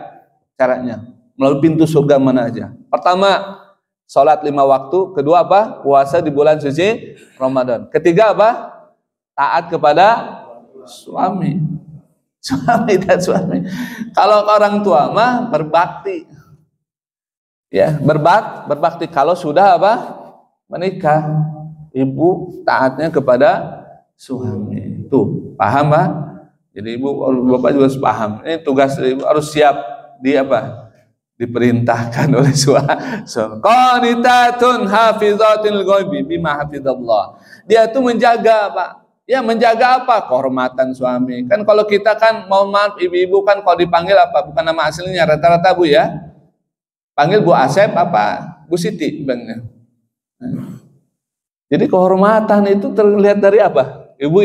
caranya. Melalui pintu surga mana aja. Pertama, sholat 5 waktu. Kedua apa? Puasa di bulan suci Ramadan. Ketiga apa? Taat kepada suami. Suami dan suami. Kalau orang tua mah berbakti. Ya, berbakti kalau sudah apa? Menikah. Ibu taatnya kepada suami. Tuh, paham Pak? Jadi ibu, bapak juga harus paham. Ini tugas ibu harus siap di apa? Diperintahkan oleh suami. Qanitatun hafizatil ghaibi bima hafizallah. Dia tuh menjaga, Pak. Ya, menjaga apa? Kehormatan suami. Kan kalau kita kan mau maaf ibu-ibu kan kalau dipanggil apa? Bukan nama aslinya rata-rata Bu ya. Panggil Bu Asep apa? Bu Siti bang. Jadi kehormatan itu terlihat dari apa? Ibu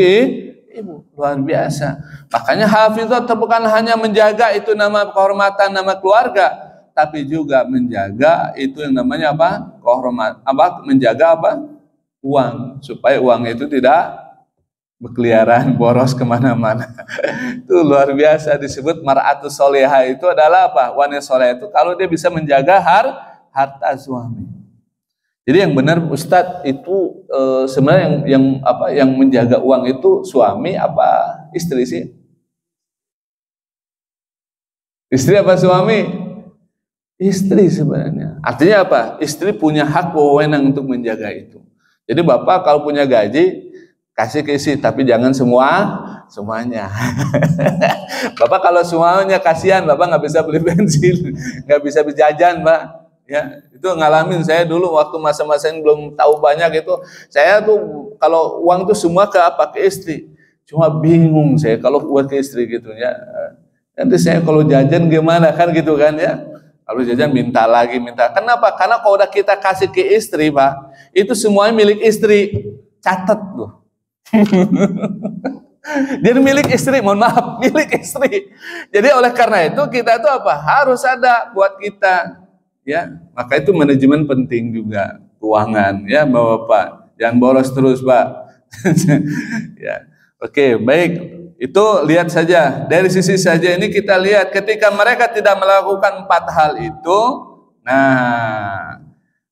luar biasa. Makanya hafizat bukan hanya menjaga itu nama kehormatan nama keluarga, tapi juga menjaga itu yang namanya apa? Kehormatan apa? Menjaga apa? Uang, supaya uang itu tidak berkeliaran boros kemana-mana. Itu luar biasa disebut mar'atus soleha. Itu adalah apa? Wanita soleha itu kalau dia bisa menjaga harta suami. Jadi yang benar Ustadz itu sebenarnya yang menjaga uang itu suami apa istri sih? Istri apa suami? Istri sebenarnya. Artinya apa? Istri punya hak wewenang untuk menjaga itu. Jadi bapak kalau punya gaji kasih ke istri, tapi jangan semuanya. Bapak kalau semuanya kasihan, bapak nggak bisa beli bensin, nggak bisa berjajan, Pak. Ya, itu ngalamin saya dulu waktu masa-masa yang belum tahu banyak itu. Saya tuh kalau uang tuh semua ke apa? Ke istri. Cuma bingung saya kalau buat ke istri gitu ya. Nanti saya kalau jajan gimana kan gitu kan ya. Kalau jajan minta lagi, minta. Kenapa? Karena kalau udah kita kasih ke istri, Pak, itu semuanya milik istri. Catat loh. Jadi milik istri, mohon maaf, milik istri. Jadi oleh karena itu kita itu apa? Harus ada buat kita. Ya, maka itu manajemen penting juga, keuangan ya Bapak. Jangan boros terus, Pak. Ya. Oke, baik. Itu lihat saja dari sisi saja ini kita lihat ketika mereka tidak melakukan 4 hal itu, nah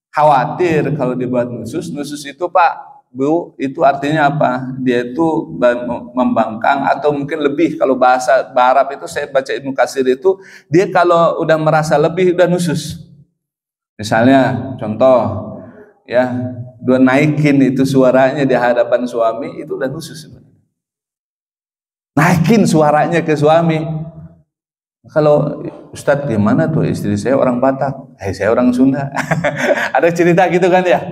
khawatir kalau dibuat nusus itu Pak, Bu, itu artinya apa? Dia itu membangkang atau mungkin lebih kalau bahasa Arab itu saya baca Ibnu Katsir itu dia kalau udah merasa lebih udah nusus. Misalnya contoh ya, dia naikin itu suaranya di hadapan suami itu udah nusus sebenarnya. Naikin suaranya ke suami. Kalau Ustadz gimana tuh istri saya orang Batak, saya orang Sunda. Ada cerita gitu kan ya?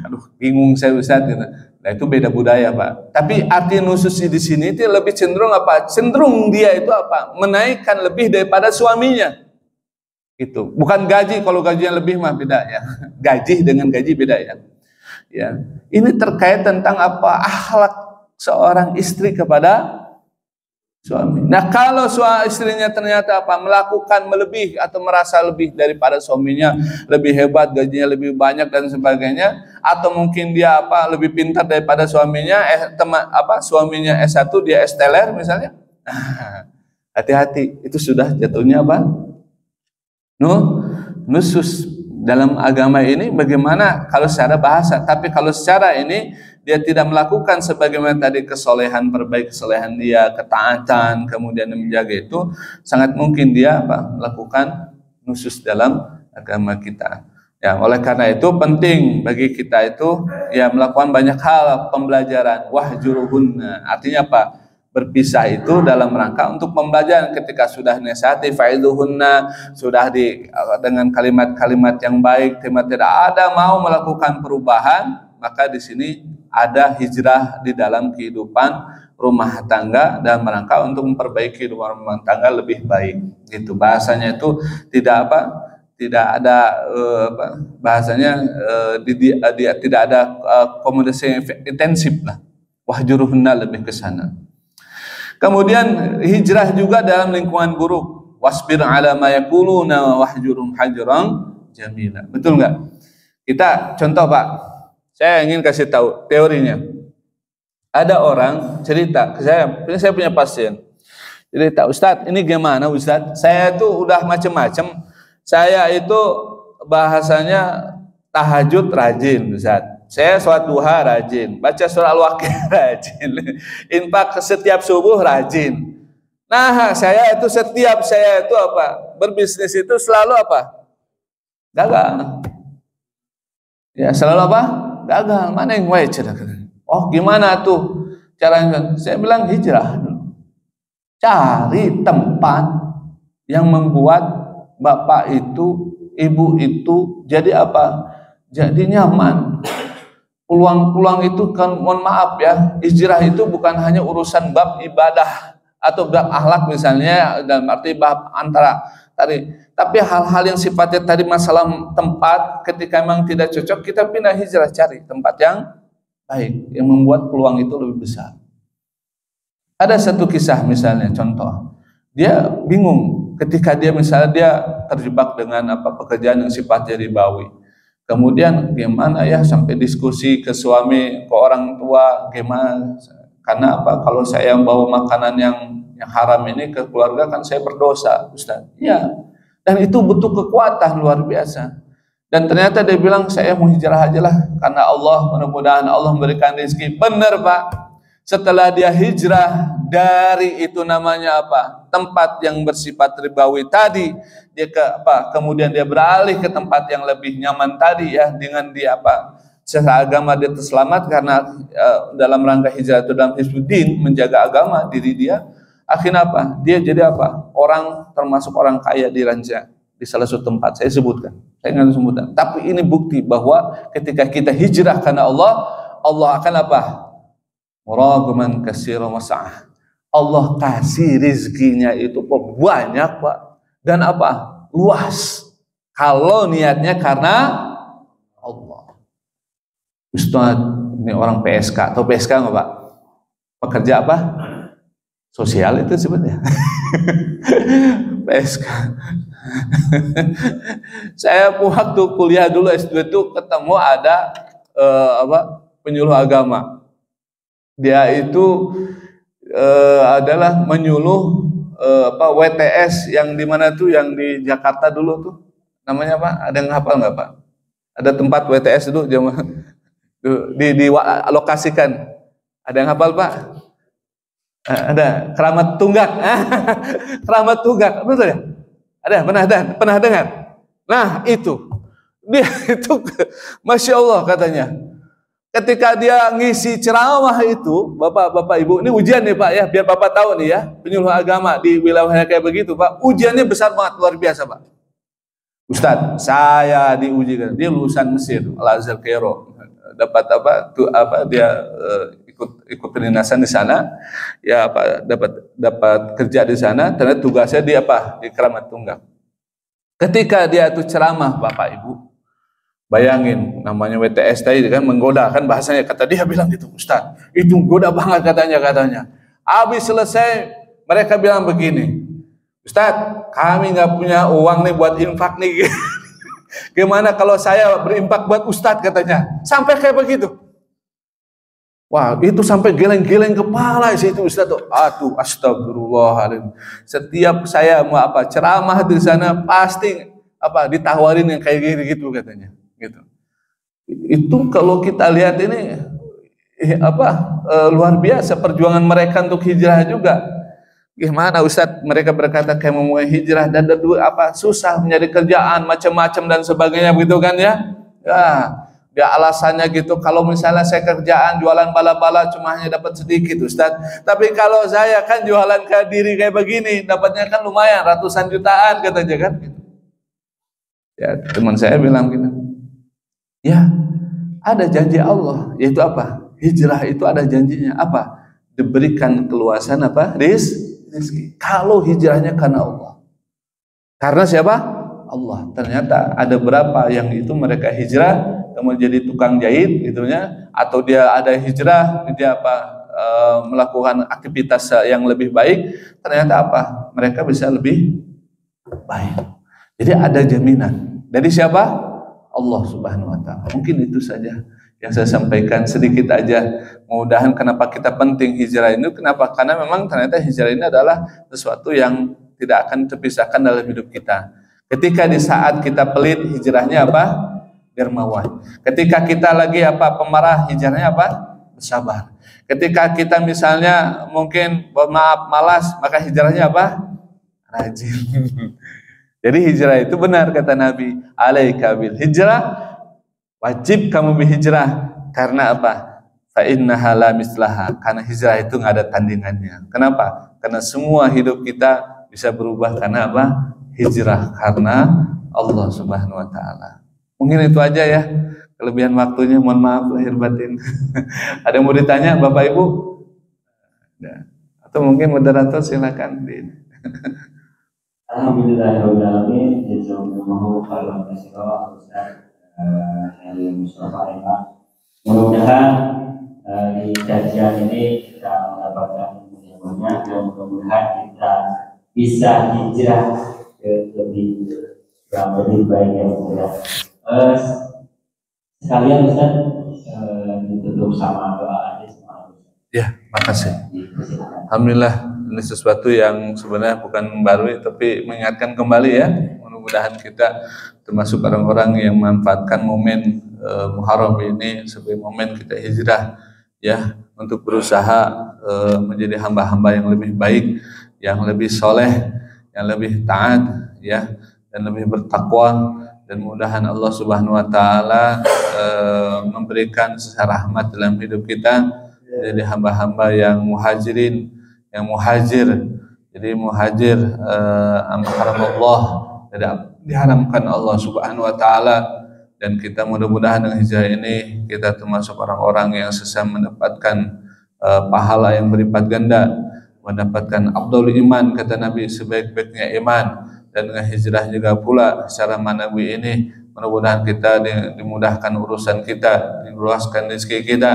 Aduh bingung saya Ustadz gitu. Nah itu beda budaya Pak. Tapi arti nusus di sini itu lebih cenderung apa? Cenderung dia itu apa? Menaikkan lebih daripada suaminya. Itu bukan gaji, kalau gajinya lebih mah beda ya. Gaji dengan gaji beda ya. Ya. Ini terkait tentang apa? Akhlak seorang istri kepada suami. Nah, kalau istrinya ternyata apa? Melakukan melebih atau merasa lebih daripada suaminya, lebih hebat, gajinya lebih banyak dan sebagainya, atau mungkin dia apa? Lebih pintar daripada suaminya, suaminya S1 dia S teler misalnya. Hati-hati, itu sudah jatuhnya apa? Nusus. Dalam agama ini bagaimana kalau secara bahasa, tapi kalau secara ini dia tidak melakukan sebagaimana tadi kesolehan, perbaiki kesolehan dia, ketaatan, kemudian menjaga itu, sangat mungkin dia melakukan nusus dalam agama kita. Ya, oleh karena itu penting bagi kita itu ya melakukan banyak hal pembelajaran. Wahjuruhunna, artinya apa? Berpisah itu dalam rangka untuk pembelajaran. Ketika sudah nasihati fa'iduhunna, sudah dengan kalimat-kalimat yang baik, tidak ada mau melakukan perubahan, maka di sini ada hijrah di dalam kehidupan rumah tangga dan rangka untuk memperbaiki kehidupan rumah tangga lebih baik. Gitu bahasanya itu tidak ada bahasanya tidak ada komunikasi intensif lah. Wahjuruhunna lebih ke sana. Kemudian hijrah juga dalam lingkungan buruk. Wasbir ala ma yaquluna wahjurum hajran jamila. Betul enggak? Kita contoh Pak. Saya ingin kasih tahu teorinya. Ada orang cerita ke saya punya pasien. Cerita, Ustadz, ini gimana Ustadz? Saya itu udah macam-macam. Saya itu bahasanya tahajud rajin Ustadz. Saya sholat duha rajin, baca surah Al-Waqiah rajin, infak setiap subuh rajin. Nah, saya itu setiap saya itu apa? Berbisnis itu selalu apa? Gagal. Ya, selalu apa? Gagal. Mana yang wae cenah. Oh, gimana tuh caranya? Saya bilang hijrah dulu. Cari tempat yang membuat bapak itu, ibu itu jadi apa? Jadi nyaman. Peluang-peluang itu kan, mohon maaf ya, hijrah itu bukan hanya urusan bab ibadah atau bab akhlak misalnya, dalam arti bab antara tadi, tapi hal-hal yang sifatnya tadi masalah tempat, ketika memang tidak cocok kita pindah hijrah, cari tempat yang baik yang membuat peluang itu lebih besar. Ada satu kisah misalnya, contoh, dia bingung ketika dia misalnya dia terjebak dengan apa pekerjaan yang sifatnya ribawi. Kemudian gimana ya, sampai diskusi ke suami, ke orang tua, gimana? Karena apa? Kalau saya yang bawa makanan yang haram ini ke keluarga kan saya berdosa, Ustaz. Iya. Dan itu butuh kekuatan luar biasa. Dan ternyata dia bilang saya mau hijrah aja lah karena Allah, mudah-mudahan Allah memberikan rezeki. Benar, Pak. Setelah dia hijrah dari itu namanya apa? Tempat yang bersifat ribawi tadi, dia ke apa? Kemudian dia beralih ke tempat yang lebih nyaman tadi ya, dengan dia apa? Secara agama dia terselamat karena dalam rangka hijrah itu dalam hizbuddin, menjaga agama diri dia. Akhirnya apa? Dia jadi apa? Orang termasuk orang kaya di Ranca, di salah satu tempat. Saya sebutkan. Saya nggak sebutkan. Tapi ini bukti bahwa ketika kita hijrah karena Allah, Allah akan apa? Muraguman kasira mas'ah. Allah kasih rizkinya itu banyak, Pak. Dan apa? Luas. Kalau niatnya karena Allah. Ustaz, ini orang PSK. Atau PSK nggak, Pak? Pekerja apa? Sosial itu sebenarnya. PSK. Saya waktu kuliah dulu S2 itu ketemu ada penyuluh agama. Dia itu adalah menyuluh WTS yang di mana tuh, yang di Jakarta dulu tuh namanya apa? Ada yang hafal nggak, Pak? Ada tempat WTS dulu dialokasikan. Ada yang hafal, Pak? Ada Keramat Tunggak. Keramat Tunggak, betul ya? Ada, pernah dengar? Nah, itu dia itu Masya Allah katanya. Ketika dia ngisi ceramah itu, Bapak Ibu, ini ujian nih Pak ya, biar Bapak tahu nih ya, penyuluh agama di wilayah kayak begitu Pak, ujiannya besar banget, luar biasa Pak. Ustadz, saya diuji, dia lulusan Mesir, Al-Azhar Cairo, dapat dia ikut pendinasan di sana, ya apa dapat kerja di sana, ternyata tugasnya di di Keramat Tunggak. Ketika dia itu ceramah Bapak Ibu, bayangin namanya WTS tadi kan menggoda kan bahasanya, kata dia bilang gitu, Ustaz, itu menggoda banget katanya. Habis selesai mereka bilang begini, Ustaz, kami nggak punya uang nih buat infak nih. Gimana kalau saya berinfak buat Ustaz katanya, sampai kayak begitu. Wah, itu sampai geleng-geleng kepala sih itu Ustaz tuh. Aduh, astagfirullahaladzim. Setiap saya mau ceramah di sana pasti ditawarin yang kayak gitu katanya. Gitu. Itu kalau kita lihat ini luar biasa perjuangan mereka untuk hijrah juga. Gimana Ustaz, mereka berkata kayak mau hijrah dan susah mencari kerjaan macam-macam dan sebagainya begitu kan ya. Ya. Dia alasannya gitu, kalau misalnya saya kerjaan jualan bala-bala cuma hanya dapat sedikit Ustaz, tapi kalau saya kan jualan ke diri kayak begini dapatnya kan lumayan ratusan jutaan katanya kan gitu. Ya teman saya bilang gitu, ya ada janji Allah, yaitu apa? Hijrah itu ada janjinya apa? Diberikan keluasan rezeki. Kalau hijrahnya karena Allah, karena siapa? Allah. Ternyata ada berapa yang itu mereka hijrah kemudian jadi tukang jahit gitunya, atau dia ada hijrah dia melakukan aktivitas yang lebih baik, ternyata mereka bisa lebih baik. Jadi ada jaminan dari siapa? Allah Subhanahu wa taala. Mungkin itu saja yang saya sampaikan sedikit aja. Mudah-mudahan kenapa kita penting hijrah ini, kenapa? Karena memang ternyata hijrah ini adalah sesuatu yang tidak akan terpisahkan dalam hidup kita. Ketika di saat kita pelit, hijrahnya dermawan. Ketika kita lagi pemarah, hijrahnya sabar. Ketika kita misalnya mungkin maaf malas, maka hijrahnya apa? Rajin. Jadi hijrah itu benar kata Nabi, alaika bil hijrah, wajib kamu berhijrah. Karena apa? Fa innaha la mislaha, karena hijrah itu nggak ada tandingannya. Kenapa? Karena semua hidup kita bisa berubah karena apa? Hijrah, karena Allah Subhanahu wa taala. Mungkin itu aja ya. Kelebihan waktunya, mohon maaf lahir batin. Ada yang mau ditanya Bapak Ibu? Atau mungkin moderator silakan. Alhamdulillahirobbilalamin. Jazakumullahu khairan katsiran Ustaz Heril Mustafa Ema. Mudah-mudahan di kajian ini kita mendapatkan ilmu yang banyak dan mudah-mudahan kita bisa hijrah ke lebih baik yang mudah. Sekalian Ustaz ditutup sama doa aja sama Ustaz. Ya, makasih. Alhamdulillah, ini sesuatu yang sebenarnya bukan baru tapi mengingatkan kembali ya. Mudah-mudahan kita termasuk orang-orang yang memanfaatkan momen Muharram ini sebagai momen kita hijrah ya, untuk berusaha menjadi hamba-hamba yang lebih baik, yang lebih soleh, yang lebih taat ya, dan lebih bertakwa. Dan mudah-mudahan Allah Subhanahu wa taala memberikan rahmat dalam hidup kita, jadi hamba-hamba yang muhajirin, yang muhajir. Jadi muhajir haramullah, diharamkan Allah Subhanahu wa taala. Dan kita mudah-mudahan dengan hijrah ini kita termasuk orang-orang yang sesama mendapatkan pahala yang berlipat ganda, mendapatkan afdhalul iman kata Nabi, sebaik-baiknya iman. Dan dengan hijrah juga pula secara manawi ini mudah-mudahan kita dimudahkan urusan kita, diluaskan rezeki kita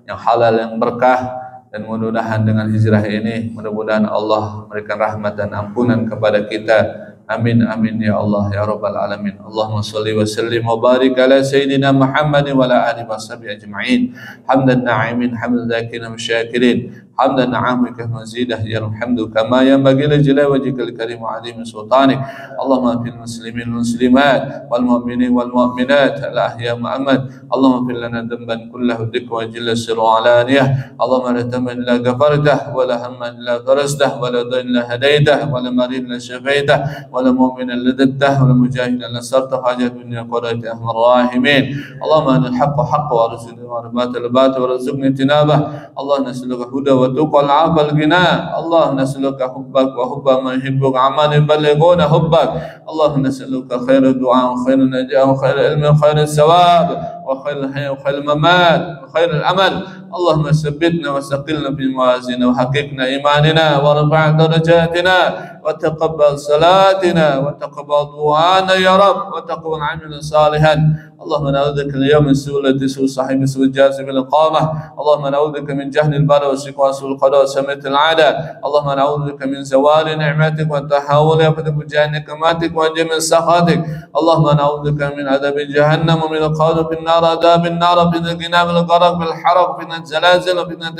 yang halal, yang berkah. Dan mudah-mudahan dengan hijrah ini mudah-mudahan Allah memberikan rahmat dan ampunan kepada kita. Amin amin ya Allah ya rabbal alamin. Allahumma shalli wa sallim wa barik ala sayyidina Muhammadin wa ala alihi washabihi ajma'in. Hamdan na'imin, hamdan dzakirin syakirin, hamdan na'amika mazidah ya alhamdu kama yanbaghi li jalali wajhikal karim wa 'azimi sultanik. Allahumma fil muslimin muslimat wal mu'minin wal mu'minat al ahya ma'amad. Allahumma fil lana dhanban kullahu dik wa jalla sirru alaniyah. Allahumma la taman illa ghafartah wa la hamman illa farastah wa la dain illa hadaitah wa la marid illa syafaitah ولا مؤمنا لددته ولا مجاهدا نصرته حاجة الدنيا قضيت يا أرحم الراحمين. اللهم أن الحق حق وارزقنا واربات الباطل وارزقنا اجتنابه. الله نسألك الهدى والتقى والعفو والغنى. الله نسألك حبك وحب من يحبك عمل يبلغون حبك. الله نسألك خير الدعاء وخير النجاة وخير العلم وخير الثواب وخير الحياة وخير الممات وخير الأمل. اللهم ثبتنا وثقلنا في موازيننا وحققنا إيماننا وارفع درجاتنا وتقبل صلاتنا وتقبل دعانا يا رب وتقبل عملا صالحا. اللهم نعوذ بك اليوم من سوء سوء صاحب سوء الجاسم الإقامة. اللهم نعوذ بك من جهل البر والشقاء وسوء القضاء وسمة العادة. اللهم نعوذ بك من زوال نعمتك والتحول وفتح نقمتك وجميع سخطك. اللهم نعوذ بك من عذاب جهنم ومن القول في النار عذاب النار في الغنى بالغرق بالحرق في الزلازل وفتنة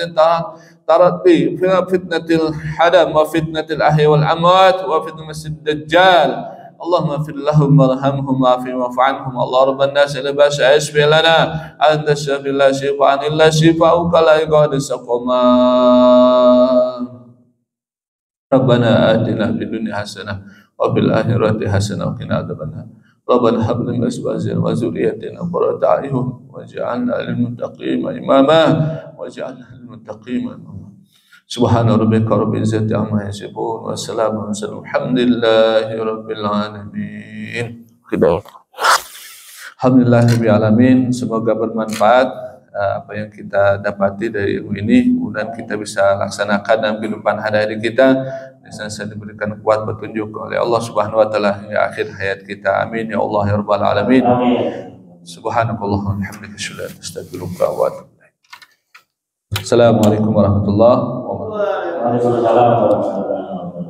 تربي في فتنة الحدم وفتنة الأحياء والأموات وفتنة الدجال. اللهم اغفر لهم وارحمهم وعافهم واعف عنهم. الله رب الناس لا باس اشفي لنا انت الشافي لا شفاء الا شفاءك لا يغادر سقما. ربنا آتنا في الدنيا حسنة وفي الآخرة حسنة وقنا عذاب النار. ربنا هب لنا من أزواجنا وذرياتنا قرة أعين واجعلنا للمتقين إماما واجعلنا للمتقين إماما. Subhana rabbika rabbil izzati amma yasifun wa salamun alhamdulillahi rabbil alamin. Alhamdulillahirabbil alamin. Semoga bermanfaat apa yang kita dapati dari ilmu ini, kemudian kita bisa laksanakan dalam kehidupan hari-hari kita, dan senantiasa diberikan kuat petunjuk oleh Allah Subhanahu wa taala hingga akhir hayat kita. Amin ya Allah ya rabbal alamin. Subhanakallahumma wa bihamdika asyhadu an la ilaha illa anta astaghfiruka wa atubu ilaik. Assalamualaikum warahmatullahi wabarakatuh. Waalaikumsalam warahmatullahi wabarakatuh.